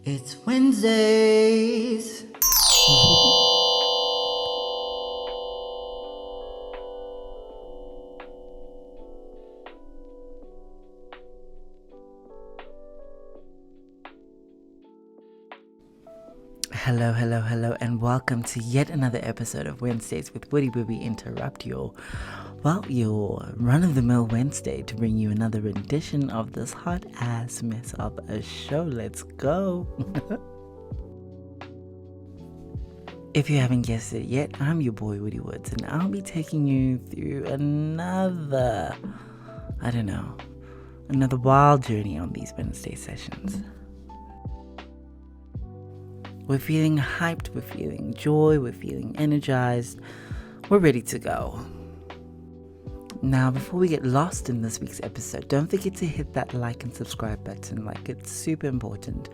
It's Wednesdays. Hello, and welcome to yet another episode of Wednesdays with Woody Booby Interrupt your run-of-the-mill Wednesday to bring you another rendition of this hot-ass mess of a show. Let's go! If you haven't guessed it yet, I'm your boy Woody Woods, and I'll be taking you through another wild journey on these Wednesday sessions. We're feeling hyped, we're feeling joy, we're feeling energized, we're ready to go. Now, before we get lost in this week's episode, don't forget to hit that like and subscribe button. It's super important.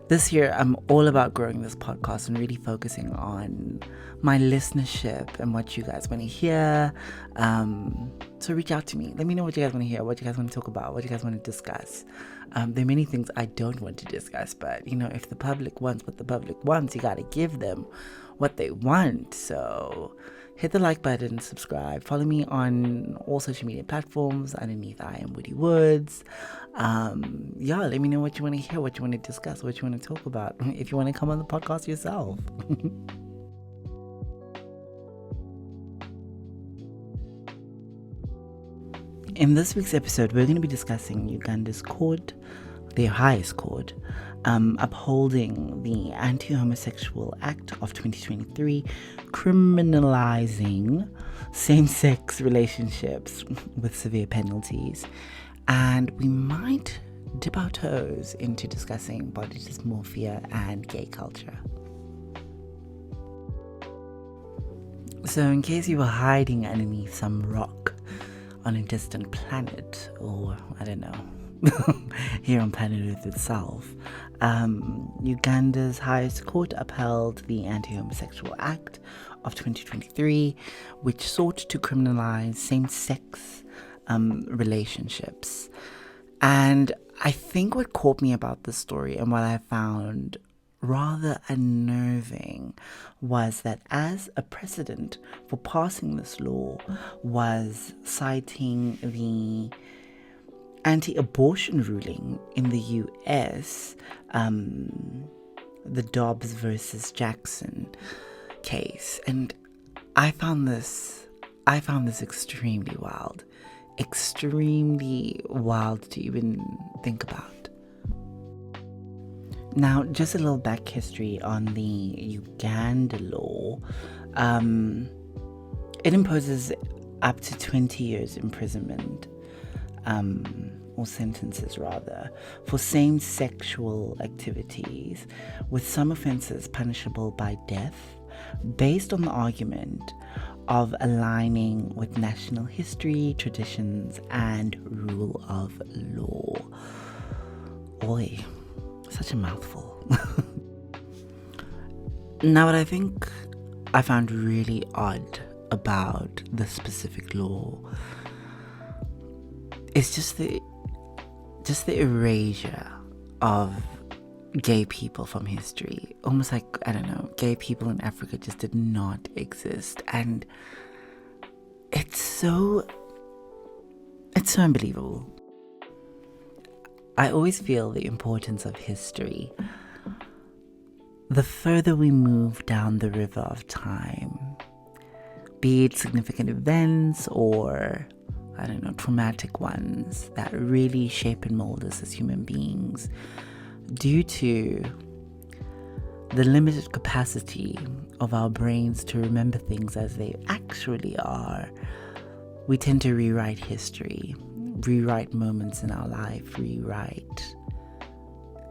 This year, I'm all about growing this podcast and really focusing on my listenership and what you guys want to hear. So reach out to me. Let me know what you guys want to hear, what you guys want to talk about, what you guys want to discuss. There are many things I don't want to discuss, but, if the public wants what the public wants, you got to give them what they want. So hit the like button, subscribe, follow me on all social media platforms. Underneath, I am Woody Woods. Let me know what you want to hear, what you want to discuss, what you want to talk about. If you want to come on the podcast yourself. In this week's episode, we're going to be discussing Uganda's court, their highest court, upholding the Anti-Homosexuality Act of 2023, criminalizing same-sex relationships with severe penalties, and we might dip our toes into discussing body dysmorphia and gay culture. So in case you were hiding underneath some rock on a distant planet, or here on planet Earth itself, Uganda's highest court upheld the Anti-Homosexuality Act of 2023, which sought to criminalize same-sex relationships. And I think what caught me about this story and what I found rather unnerving was that as a precedent for passing this law was citing the anti-abortion ruling in the US, the Dobbs versus Jackson case. And I found this extremely wild to even think about. Now, just a little back history on the Uganda law. It imposes up to 20 years imprisonment, or sentences rather, for same-sexual activities, with some offences punishable by death, based on the argument of aligning with national history, traditions, and rule of law. Oi. Such a mouthful. Now, what I think I found really odd about this specific law is just the erasure of gay people from history. Almost like, gay people in Africa just did not exist. And it's so unbelievable. I always feel the importance of history. The further we move down the river of time, be it significant events or, traumatic ones that really shape and mold us as human beings, due to the limited capacity of our brains to remember things as they actually are, we tend to rewrite history. Rewrite moments in our life, rewrite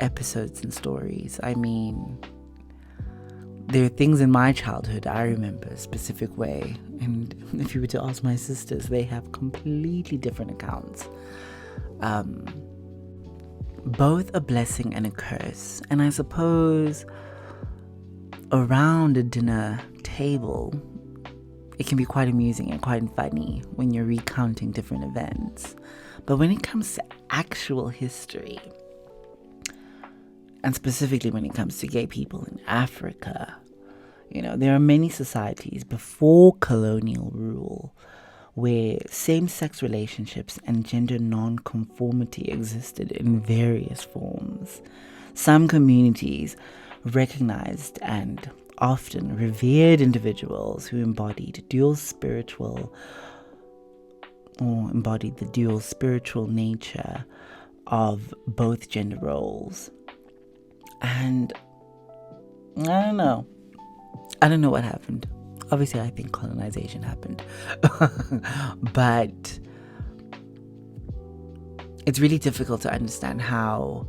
episodes and stories. There are things in my childhood I remember a specific way, and if you were to ask my sisters, they have completely different accounts. Both a blessing and a curse. And I suppose around a dinner table, it can be quite amusing and quite funny when you're recounting different events. But when it comes to actual history, And specifically when it comes to gay people in Africa, there are many societies before colonial rule where same-sex relationships and gender non-conformity existed in various forms. Some communities recognized and often revered individuals who embodied the dual spiritual nature of both gender roles. And I don't know what happened. Obviously, I think colonization happened. But it's really difficult to understand how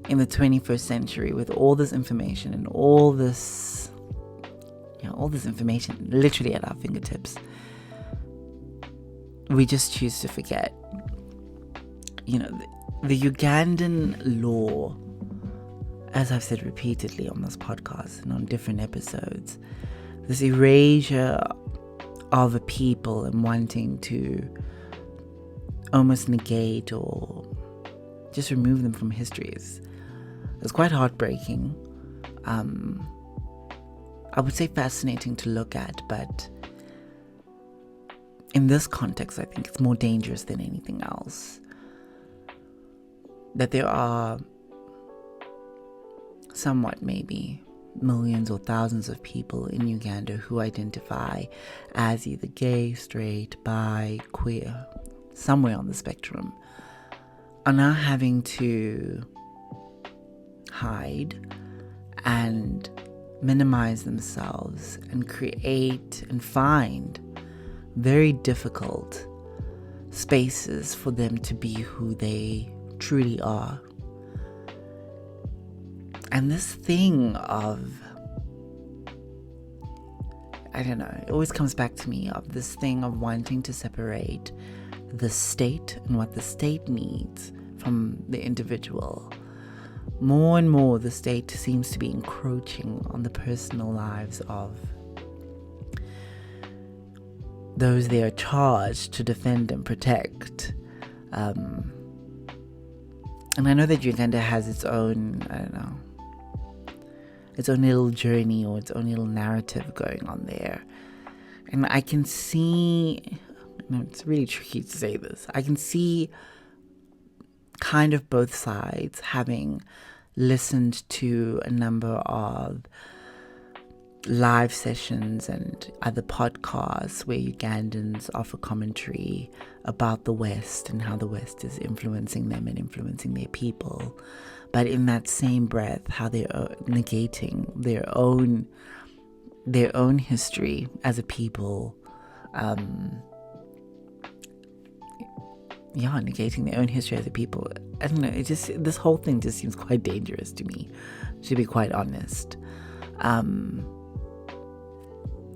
in the 21st century, with all this information and all this information literally at our fingertips, we just choose to forget. The Ugandan law, as I've said repeatedly on this podcast and on different episodes, this erasure of a people and wanting to almost negate or just remove them from history is quite heartbreaking. I would say fascinating to look at, but in this context, I think it's more dangerous than anything else. That there are somewhat maybe millions or thousands of people in Uganda who identify as either gay, straight, bi, queer, somewhere on the spectrum, are now having to hide and minimize themselves and create and find very difficult spaces for them to be who they truly are. And this thing of, I don't know, it always comes back to me of this thing of wanting to separate the state and what the state needs from the individual. More and more, the state seems to be encroaching on the personal lives of those they are charged to defend and protect. And I know that Uganda has its own, its own little journey or its own little narrative going on there. And I can see, it's really tricky to say this, I can see kind of both sides, having listened to a number of live sessions and other podcasts where Ugandans offer commentary about the West and how the West is influencing them and influencing their people. But in that same breath, how they're negating their own history as a people, negating their own history as a people. I don't know, this whole thing just seems quite dangerous to me, to be quite honest.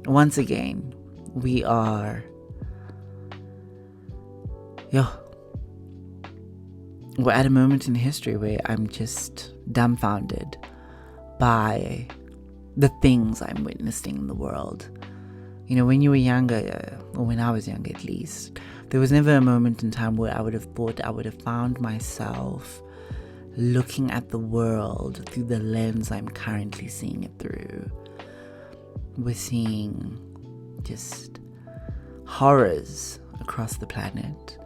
Once again, we are, we're at a moment in history where I'm just dumbfounded by the things I'm witnessing in the world. When you were younger, or when I was younger at least, there was never a moment in time where I would have thought I would have found myself looking at the world through the lens I'm currently seeing it through. We're seeing just horrors across the planet,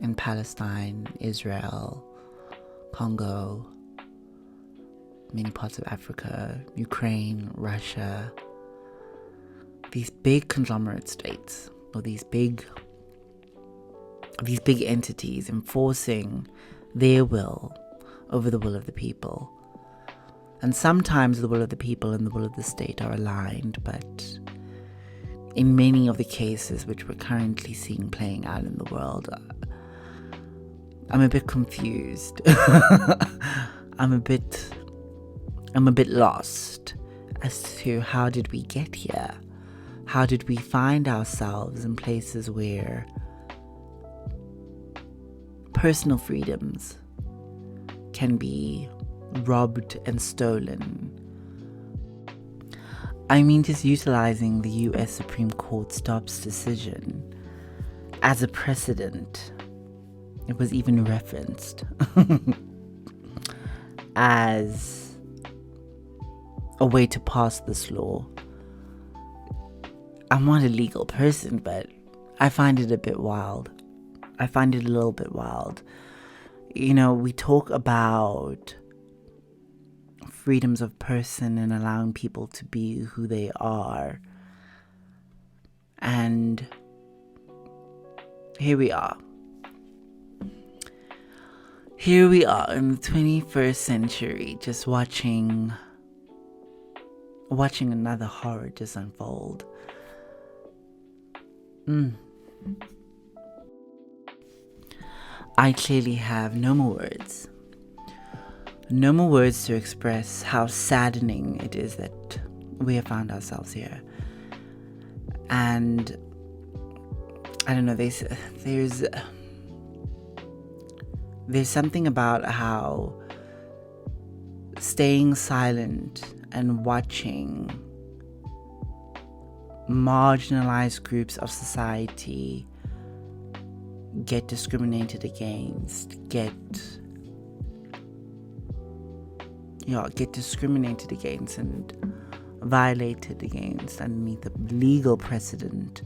in Palestine, Israel, Congo, many parts of Africa, Ukraine, Russia. These big conglomerate states, or these big entities enforcing their will over the will of the people. And sometimes the will of the people and the will of the state are aligned, but in many of the cases which we're currently seeing playing out in the world, I'm a bit confused. I'm a bit lost as to how did we get here? How did we find ourselves in places where personal freedoms can be robbed and stolen? I mean, just utilizing the US Supreme Court Stops decision as a precedent. It was even referenced. as a way to pass this law. I'm not a legal person, but I find it a bit wild. I find it a little bit wild. You know, we talk about freedoms of person and allowing people to be who they are. And here we are. Here we are in the 21st century, just watching another horror just unfold. I clearly have no more words. No more words to express how saddening it is that we have found ourselves here. And I don't know, there's something about how staying silent and watching marginalized groups of society get discriminated against, get discriminated against and violated against underneath a legal precedent.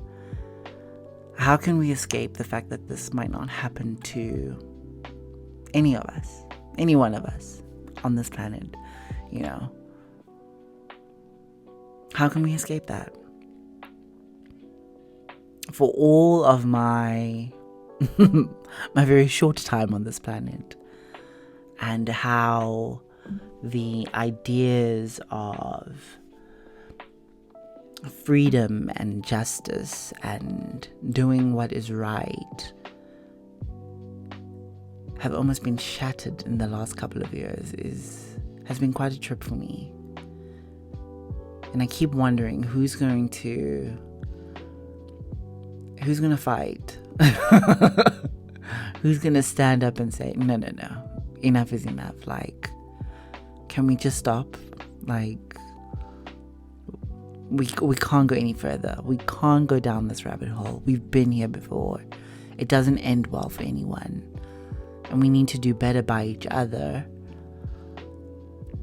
How can we escape the fact that this might not happen to any of us, any one of us on this planet, you know? How can we escape that? For all of my very short time on this planet, and how the ideas of freedom and justice and doing what is right have almost been shattered in the last couple of years has been quite a trip for me. And I keep wondering who's going to fight? Who's going to stand up and say, no, enough is enough. Like, can we just stop? Like, we can't go any further. We can't go down this rabbit hole. We've been here before. It doesn't end well for anyone. And we need to do better by each other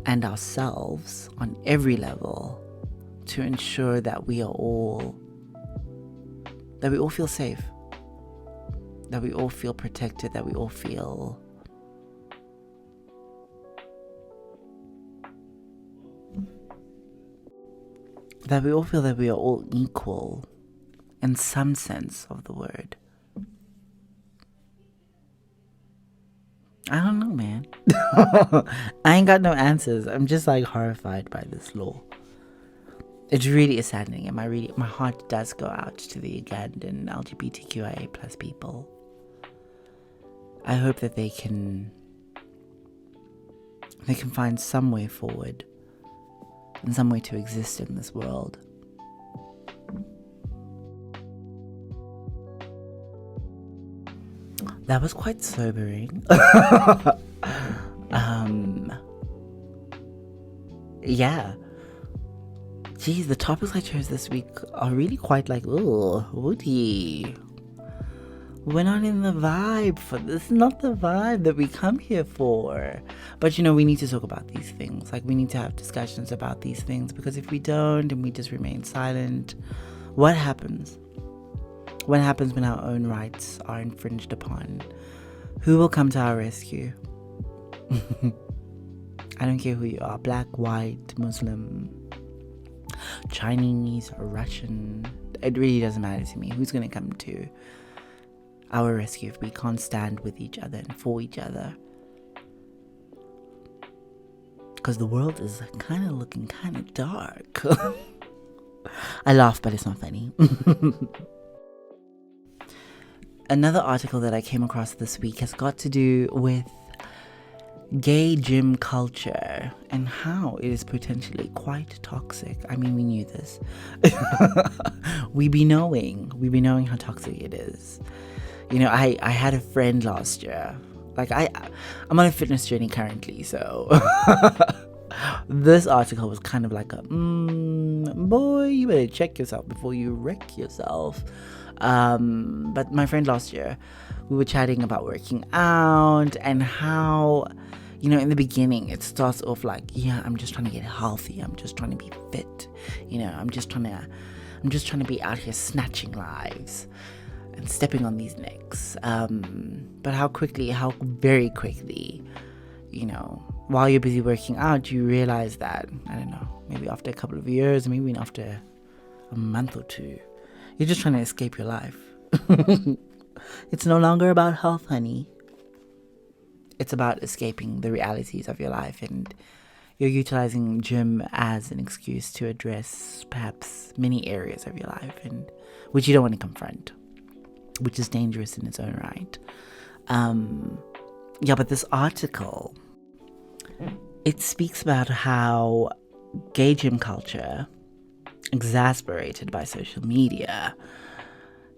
and ourselves on every level to ensure that we all feel safe, that we all feel protected, that we all feel that we are all equal in some sense of the word. I don't know, man. I ain't got no answers. I'm just like horrified by this law. It really is saddening, and my heart does go out to the Ugandan LGBTQIA plus people. I hope that they can find some way forward and some way to exist in this world. That was quite sobering. Yeah. Geez, the topics I chose this week are really quite like, oh, woody. We're not in the vibe for this. Is not the vibe that we come here for. But you know, we need to talk about these things. Like, we need to have discussions about these things, because if we don't and we just remain silent, what happens? What happens when our own rights are infringed upon? Who will come to our rescue? I don't care who you are, black, white, Muslim, Chinese, or Russian. It really doesn't matter to me. Who's going to come to our rescue if we can't stand with each other and for each other? Because the world is kind of looking kind of dark. I laugh, but it's not funny. Another article that I came across this week has got to do with gay gym culture and how it is potentially quite toxic. I mean, we knew this. we be knowing how toxic it is. You know, I had a friend last year. Like, I'm on a fitness journey currently, so this article was kind of like a boy, you better check yourself before you wreck yourself. But my friend last year, we were chatting about working out and how, in the beginning, it starts off like, yeah, I'm just trying to get healthy. I'm just trying to be fit. I'm just trying to be out here snatching lives and stepping on these necks. But how very quickly, while you're busy working out, you realize that, I don't know, maybe after a couple of years, maybe even after a month or two, you're just trying to escape your life. It's no longer about health, honey. It's about escaping the realities of your life, and you're utilizing gym as an excuse to address perhaps many areas of your life, and which you don't want to confront, which is dangerous in its own right. But this article, it speaks about how gay gym culture, exacerbated by social media,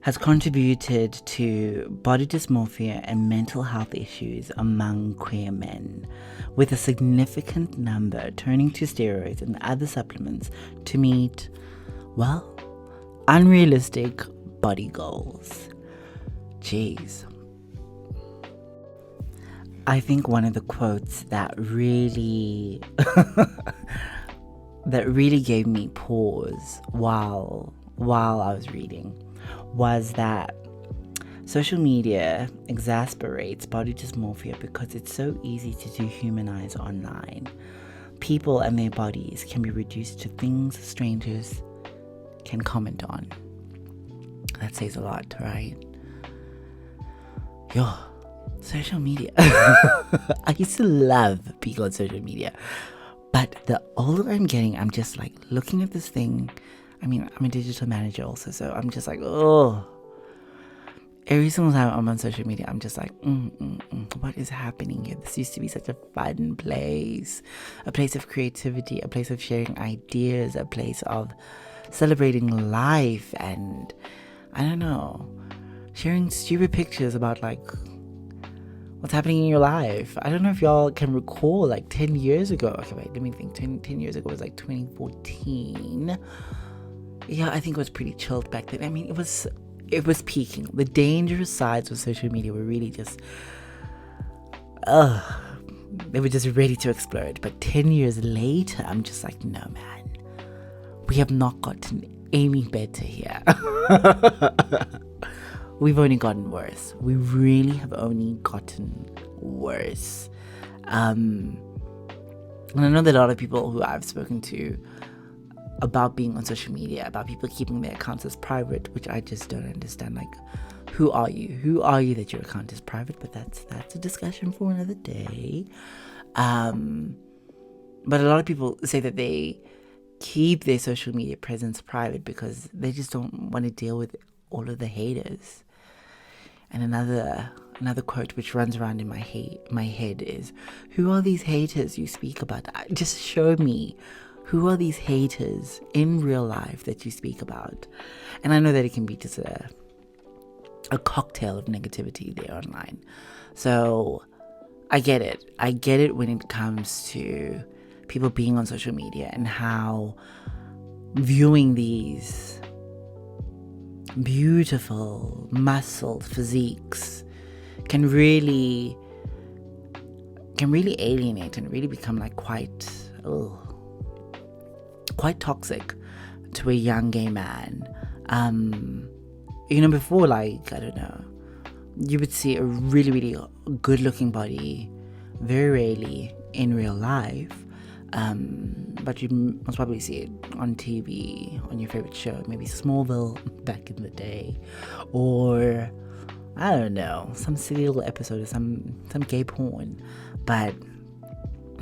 has contributed to body dysmorphia and mental health issues among queer men, with a significant number turning to steroids and other supplements to meet, unrealistic body goals. Jeez. I think one of the quotes that really gave me pause while I was reading was that social media exacerbates body dysmorphia because it's so easy to dehumanize online. People and their bodies can be reduced to things strangers can comment on. That says a lot, right? Social media. I used to love being on social media, but the older I'm getting, I'm just like looking at this thing. I mean, I'm a digital manager also, so I'm just like, every single time I'm on social media, I'm just like, what is happening here? This used to be such a fun place, a place of creativity, a place of sharing ideas, a place of celebrating life, and I don't know, sharing stupid pictures about like what's happening in your life. I don't know if y'all can recall, like 10 years ago. Okay, wait, let me think. 10 years ago was like 2014. Yeah, I think it was pretty chilled back then. I mean, it was peaking. The dangerous sides of social media were really just, they were just ready to explode. But 10 years later, I'm just like, no, man, we have not gotten any better here. We've only gotten worse. We really have only gotten worse. And I know that a lot of people who I've spoken to about being on social media, about people keeping their accounts as private, which I just don't understand. Like, who are you? Who are you that your account is private? But that's a discussion for another day. But a lot of people say that they keep their social media presence private because they just don't want to deal with all of the haters. And another quote which runs around in my head is, who are these haters you speak about? Just show me, who are these haters in real life that you speak about? And I know that it can be just a cocktail of negativity there online. So I get it when it comes to people being on social media and how viewing these beautiful muscled physiques can really alienate and really become like quite toxic to a young gay man. Before, like, I don't know, you would see a really, really good looking body very rarely in real life. But you most probably see it on TV, on your favorite show, maybe Smallville back in the day, or I don't know, some silly little episode of some gay porn. But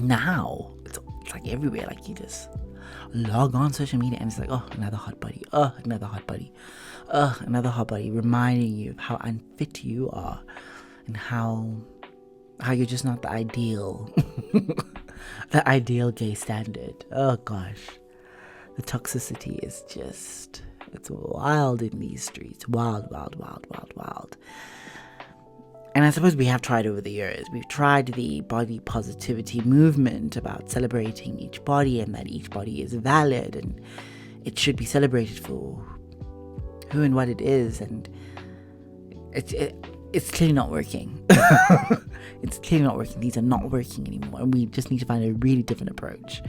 now it's like everywhere. Like, you just log on social media and it's like, another hot body, another hot body, another hot body, reminding you of how unfit you are and how you're just not the ideal the ideal gay standard. Oh gosh, the toxicity is just, it's wild in these streets. Wild. And I suppose we have tried over the years. We've tried the body positivity movement about celebrating each body and that each body is valid and it should be celebrated for who and what it is. And it's clearly not working. It's clearly not working. These are not working anymore, and we just need to find a really different approach.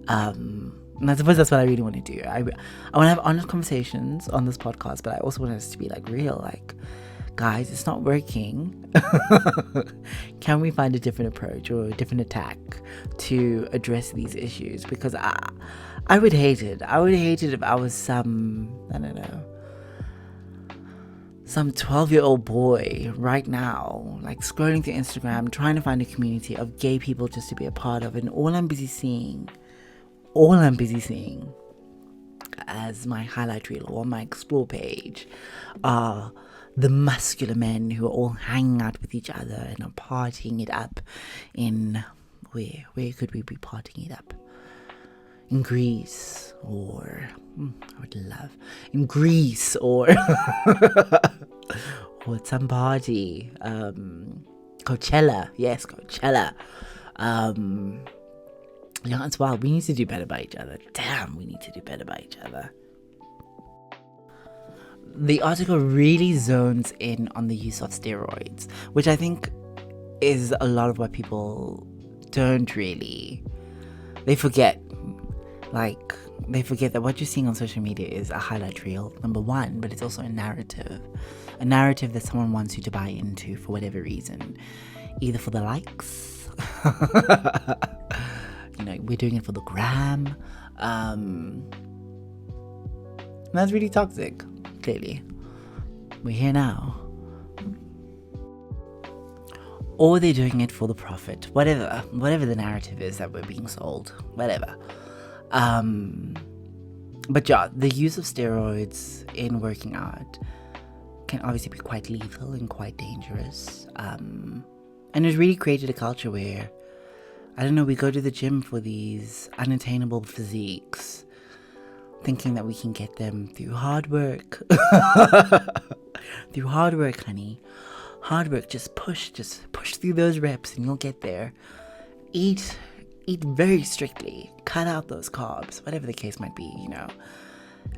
And I suppose that's what I really want to do. I want to have honest conversations on this podcast, but I also want us to be like real, like, guys, it's not working. Can we find a different approach or a different attack to address these issues? Because I would hate it. I would hate it if I was some 12-year-old boy right now, like scrolling through Instagram, trying to find a community of gay people just to be a part of. And all I'm busy seeing as my highlight reel or on my explore page are the muscular men who are all hanging out with each other and are partying it up in, where could we be partying it up? In Greece, or I would love in Greece, or or at some party, Coachella, yes, Coachella. Yeah, it's wild. We need to do better by each other. Damn, we need to do better by each other. The article really zones in on the use of steroids, which I think is a lot of what people don't really, they forget that what you're seeing on social media is a highlight reel, number one, but it's also a narrative that someone wants you to buy into for whatever reason, either for the likes, we're doing it for the gram, that's really toxic. Clearly, we're here now. Or they're doing it for the profit, whatever the narrative is that we're being sold, whatever. But yeah, the use of steroids in working out can obviously be quite lethal and quite dangerous. And it's really created a culture where, I don't know, we go to the gym for these unattainable physiques, thinking that we can get them through hard work. Through hard work, honey. Hard work, just push through those reps and you'll get there. Eat very strictly. Cut out those carbs, whatever the case might be,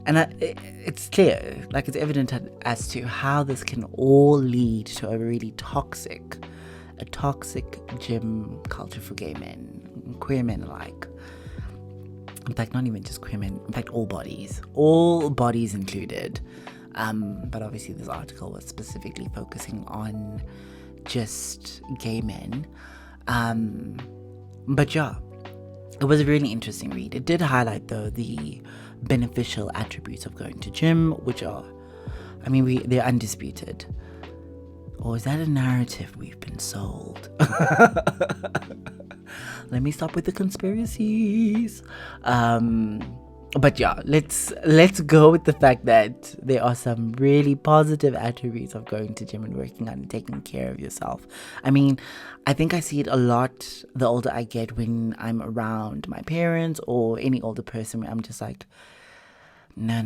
And it's clear, like it's evident as to how this can all lead to a really toxic gym culture for gay men, queer men alike. In fact, not even just queer men, in fact, all bodies included. But obviously this article was specifically focusing on just gay men. But yeah, it was a really interesting read. It did highlight, though, the beneficial attributes of going to gym, which are, they're undisputed. Or is that a narrative we've been sold? Let me stop with the conspiracies. But yeah, let's go with the fact that there are some really positive attributes of going to gym and working out and taking care of yourself. I think I see it a lot the older I get when I'm around my parents or any older person where I'm just like, no.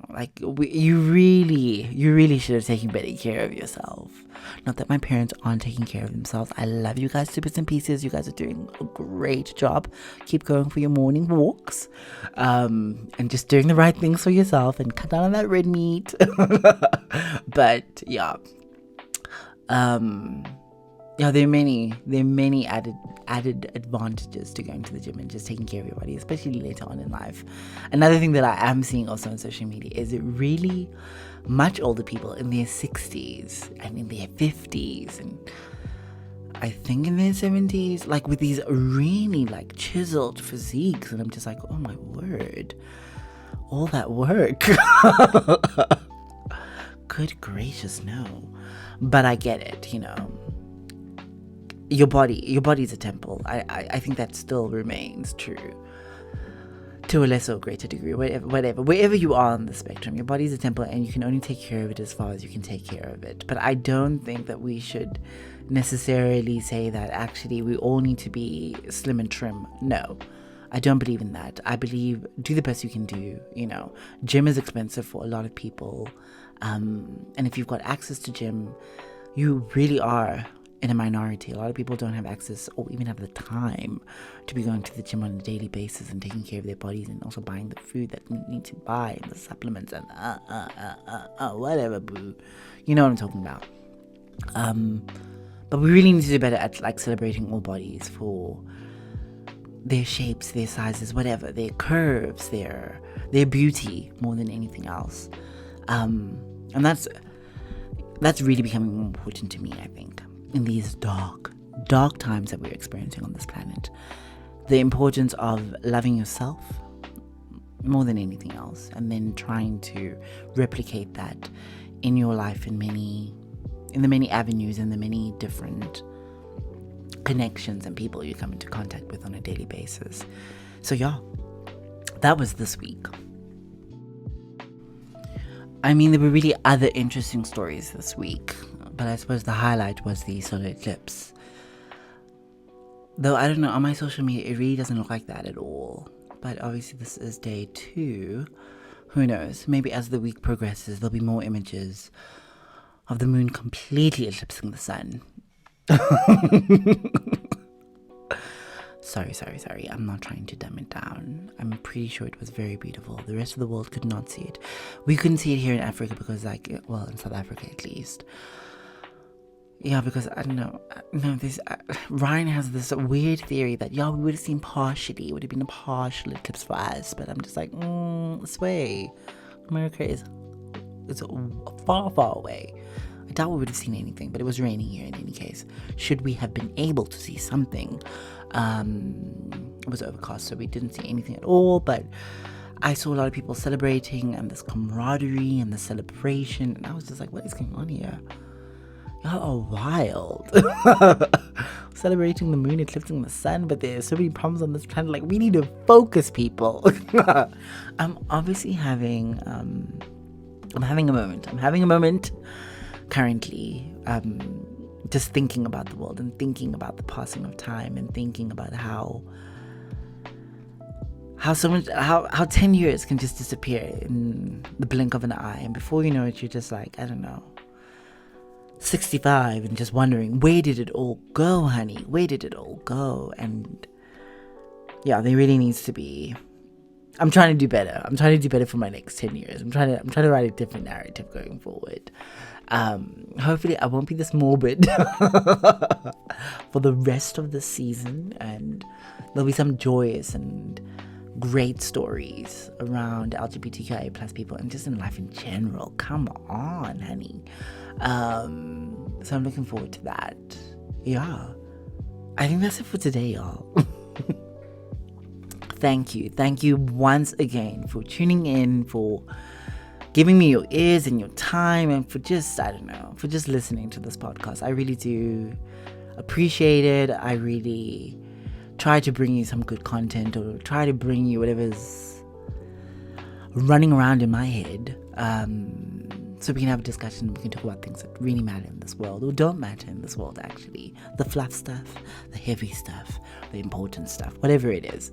Like, you really should have taken better care of yourself. Not that my parents aren't taking care of themselves. I love you guys to bits and pieces. You guys are doing a great job. Keep going for your morning walks. And just doing the right things for yourself and cut down on that red meat. But yeah. There are many added advantages to going to the gym and just taking care of your body, especially later on in life. Another thing that I am seeing also on social media is it really much older people in their 60s and in their 50s and I think in their 70s, like with these really like chiseled physiques, and I'm just like, oh my word, all that work. Good gracious, no. But I get it, Your body's a temple. I think that still remains true to a lesser or greater degree. Wherever you are on the spectrum, your body's a temple, and you can only take care of it as far as you can take care of it. But I don't think that we should necessarily say that actually we all need to be slim and trim. No, I don't believe in that. I believe do the best you can do. Gym is expensive for a lot of people, and if you've got access to gym, you really are in a minority. A lot of people don't have access or even have the time to be going to the gym on a daily basis and taking care of their bodies, and also buying the food that you need to buy and the supplements and whatever, boo. You know what I'm talking about. But we really need to do better at like celebrating all bodies for their shapes, their sizes, whatever, their curves, their beauty more than anything else. And that's really becoming more important to me, I think, in these dark times that we're experiencing on this planet. The importance of loving yourself more than anything else, and then trying to replicate that in your life in the many avenues and the many different connections and people you come into contact with on a daily basis. So yeah, that was this week. I mean, there were really other interesting stories this week, but I suppose the highlight was the solar eclipse. Though I don't know, on my social media it really doesn't look like that at all. But obviously this is day 2. Who knows? Maybe as the week progresses there'll be more images of the moon completely eclipsing the sun. Sorry. I'm not trying to dumb it down. I'm pretty sure it was very beautiful. The rest of the world could not see it. We couldn't see it here in Africa because, in South Africa at least. Yeah, because I don't know. No, Ryan has this weird theory that we would have seen partially. It would have been a partial eclipse for us. But I'm just like, sway. America is far, far away. I doubt we would have seen anything, but it was raining here in any case. Should we have been able to see something? It was overcast, so we didn't see anything at all, but I saw a lot of people celebrating and this camaraderie and the celebration, and I was just like, what is going on here? Y'all are wild. Celebrating the moon eclipsing the sun, but there's so many problems on this planet. Like, we need to focus, people. I'm obviously having a moment currently, just thinking about the world and thinking about the passing of time and thinking about how 10 years can just disappear in the blink of an eye, and before you know it, you're just like, I don't know, 65, and just wondering, where did it all go, honey? Where did it all go? And yeah, there really needs to be. I'm trying to do better. I'm trying to do better for my next 10 years. I'm trying to write a different narrative going forward. Hopefully I won't be this morbid for the rest of the season, and there'll be some joyous and great stories around LGBTQIA plus people and just in life in general. Come on, honey. So I'm looking forward to that. Yeah. I think that's it for today, y'all. Thank you once again for tuning in, for giving me your ears and your time, and for just listening to this podcast. I really do appreciate it. I really try to bring you some good content, or try to bring you whatever's running around in my head, so we can have a discussion. We can talk about things that really matter in this world, or don't matter in this world, actually. The fluff stuff, the heavy stuff, the important stuff, whatever it is.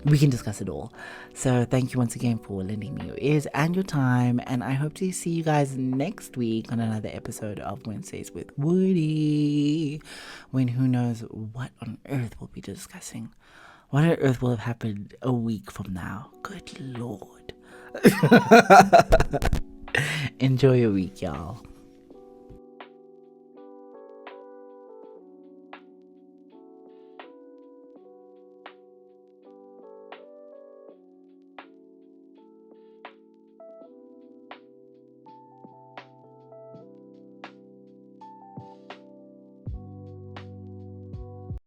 We can discuss it all. So thank you once again for lending me your ears and your time, and I hope to see you guys next week on another episode of Wednesdays with Woody, when who knows what on earth we'll be discussing. What on earth will have happened a week from now? Good Lord. Enjoy your week, y'all.